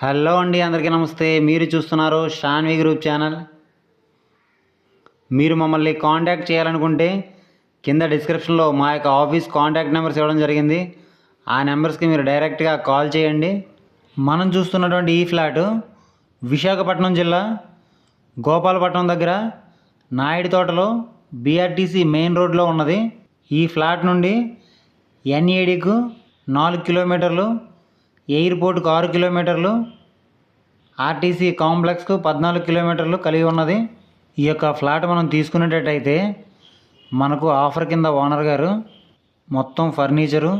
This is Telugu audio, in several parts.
హలో అండి, అందరికీ నమస్తే. మీరు చూస్తున్నారు షాన్వి గ్రూప్ ఛానల్. మీరు మమ్మల్ని కాంటాక్ట్ చేయాలనుకుంటే కింద డిస్క్రిప్షన్లో మా యొక్క ఆఫీస్ కాంటాక్ట్ నెంబర్స్ ఇవ్వడం జరిగింది. ఆ నెంబర్స్కి మీరు డైరెక్ట్గా కాల్ చేయండి. మనం చూస్తున్నటువంటి ఈ ఫ్లాటు విశాఖపట్నం జిల్లా గోపాలపట్నం దగ్గర నాయుడు తోటలో బీఆర్టీసీ మెయిన్ రోడ్లో ఉన్నది. ఈ ఫ్లాట్ నుండి ఎన్ఏడికు 4 కిలోమీటర్లు, ఎయిర్పోర్ట్కు 6 కిలోమీటర్లు, ఆర్టీసీ కాంప్లెక్స్కు 14 కిలోమీటర్లు కలిగి ఉన్నది. ఈ యొక్క ఫ్లాట్ మనం తీసుకునేటట్టయితే మనకు ఆఫర్ కింద ఓనర్ గారు మొత్తం ఫర్నిచరు,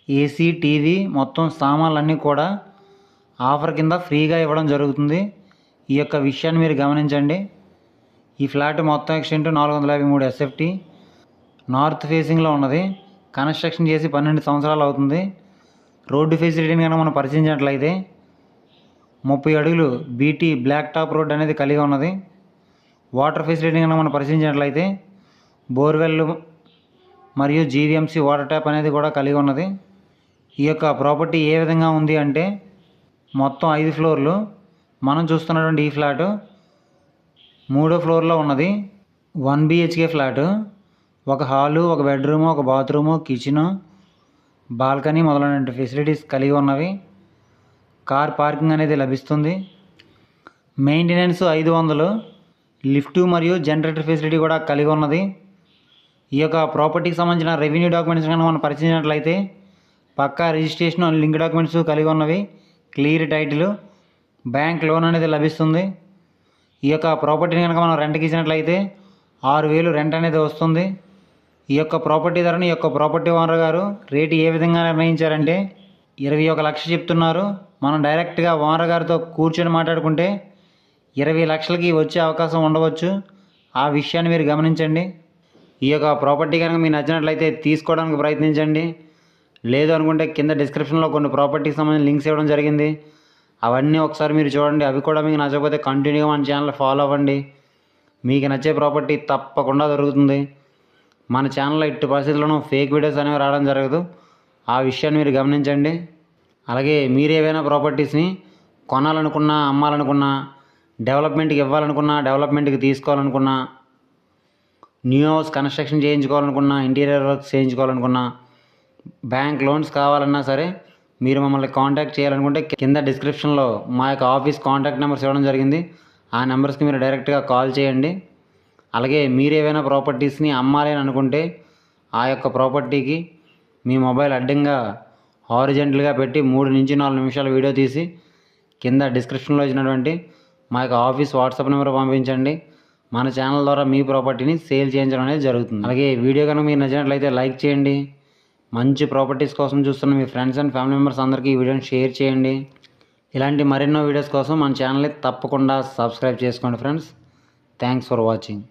ఏసీ, టీవీ, మొత్తం సామాన్లన్నీ కూడా ఆఫర్ కింద ఫ్రీగా ఇవ్వడం జరుగుతుంది. ఈ యొక్క విషయాన్ని మీరు గమనించండి. ఈ ఫ్లాట్ మొత్తం ఎక్స్టెంట్ 453 SFT, నార్త్ ఫేసింగ్లో ఉన్నది. కన్స్ట్రక్షన్ చేసి 12 సంవత్సరాలు అవుతుంది. రోడ్డు ఫెసిలిటీని కనుక మనం పరిశీలించినట్లయితే 30 అడుగులు బీటీ బ్లాక్ టాప్ రోడ్ అనేది కలిగి ఉన్నది. వాటర్ ఫెసిలిటీ కనుక మనం పరిశీలించినట్లయితే బోర్వెల్ మరియు జీవీఎంసీ వాటర్ ట్యాప్ అనేది కూడా కలిగి ఉన్నది. ఈ యొక్క ప్రాపర్టీ ఏ విధంగా ఉంది అంటే మొత్తం 5 ఫ్లోర్లు. మనం చూస్తున్నటువంటి ఈ ఫ్లాటు 3వ ఫ్లోర్లో ఉన్నది. 1 BHK ఫ్లాటు. ఒక హాలు, ఒక బెడ్రూము, ఒక బాత్రూము, కిచెను, బాల్కనీ మొదలైన ఫెసిలిటీస్ కలిగి ఉన్నవి. కార్ పార్కింగ్ అనేది లభిస్తుంది. మెయింటెనెన్స్ 500, లిఫ్ట్ మరియు జనరేటర్ ఫెసిలిటీ కూడా కలిగి ఉన్నది. ఈ యొక్క ప్రాపర్టీకి సంబంధించిన రెవెన్యూ డాక్యుమెంట్స్ కనుక మనం పరిశీలించినట్లయితే పక్కా రిజిస్ట్రేషన్, లింక్ డాక్యుమెంట్స్ కలిగి ఉన్నవి. క్లియర్ టైటిల్, బ్యాంక్ లోన్ అనేది లభిస్తుంది. ఈ యొక్క ప్రాపర్టీని కనుక మనం రెంట్కి ఇచ్చినట్లయితే 6,000 రెంట్ అనేది వస్తుంది. ఈ యొక్క ప్రాపర్టీ ధరని ఈ యొక్క ప్రాపర్టీ ఓనర్ గారు రేటు ఏ విధంగా నిర్ణయించారంటే 21 లక్షలు చెప్తున్నారు. మనం డైరెక్ట్గా ఓనర్ గారితో కూర్చొని మాట్లాడుకుంటే 20 లక్షలకి వచ్చే అవకాశం ఉండవచ్చు. ఆ విషయాన్ని మీరు గమనించండి. ఈ యొక్క ప్రాపర్టీ కనుక మీకు నచ్చినట్లయితే తీసుకోవడానికి ప్రయత్నించండి. లేదు అనుకుంటే కింద డిస్క్రిప్షన్లో కొన్ని ప్రాపర్టీకి సంబంధించిన లింక్స్ ఇవ్వడం జరిగింది. అవన్నీ ఒకసారి మీరు చూడండి. అవి కూడా మీకు నచ్చకపోతే కంటిన్యూగా మన ఛానల్ ఫాలో అవ్వండి. మీకు నచ్చే ప్రాపర్టీ తప్పకుండా దొరుకుతుంది. మన ఛానల్లో ఎట్టి పరిస్థితుల్లోనూ ఫేక్ వీడియోస్ అనేవి రావడం జరగదు. ఆ విషయాన్ని మీరు గమనించండి. అలాగే మీరు ఏవైనా ప్రాపర్టీస్ని కొనాలనుకున్నా, అమ్మాలనుకున్నా, డెవలప్మెంట్కి ఇవ్వాలనుకున్నా, డెవలప్మెంట్కి తీసుకోవాలనుకున్నా, న్యూ హౌస్ కన్స్ట్రక్షన్ చేయించుకోవాలనుకున్నా, ఇంటీరియర్ వర్క్స్ చేయించుకోవాలనుకున్నా, బ్యాంక్ లోన్స్ కావాలన్నా సరే మీరు మమ్మల్ని కాంటాక్ట్ చేయాలనుకుంటే కింద డిస్క్రిప్షన్లో మా యొక్క ఆఫీస్ కాంటాక్ట్ నెంబర్స్ ఇవ్వడం జరిగింది. ఆ నెంబర్స్కి మీరు డైరెక్ట్గా కాల్ చేయండి. అలాగే మీరు ఏవైనా ప్రాపర్టీస్ని అమ్మాలి అని అనుకుంటే ఆ యొక్క ప్రాపర్టీకి మీ మొబైల్ అడ్డంగా హారిజెంటల్గా పెట్టి 3 నుంచి 4 నిమిషాల వీడియో తీసి కింద డిస్క్రిప్షన్లో ఇచ్చినటువంటి మా యొక్క ఆఫీస్ వాట్సాప్ నెంబర్ పంపించండి. మన ఛానల్ ద్వారా మీ ప్రాపర్టీని సేల్ చేయించడం అనేది జరుగుతుంది. అలాగే వీడియో కనుక మీకు నచ్చినట్లయితే లైక్ చేయండి. మంచి ప్రాపర్టీస్ కోసం చూస్తున్న మీ ఫ్రెండ్స్ అండ్ ఫ్యామిలీ మెంబర్స్ అందరికీ ఈ వీడియోని షేర్ చేయండి. ఇలాంటి మరెన్నో వీడియోస్ కోసం మన ఛానల్ని తప్పకుండా సబ్స్క్రైబ్ చేసుకోండి ఫ్రెండ్స్. Thanks for watching.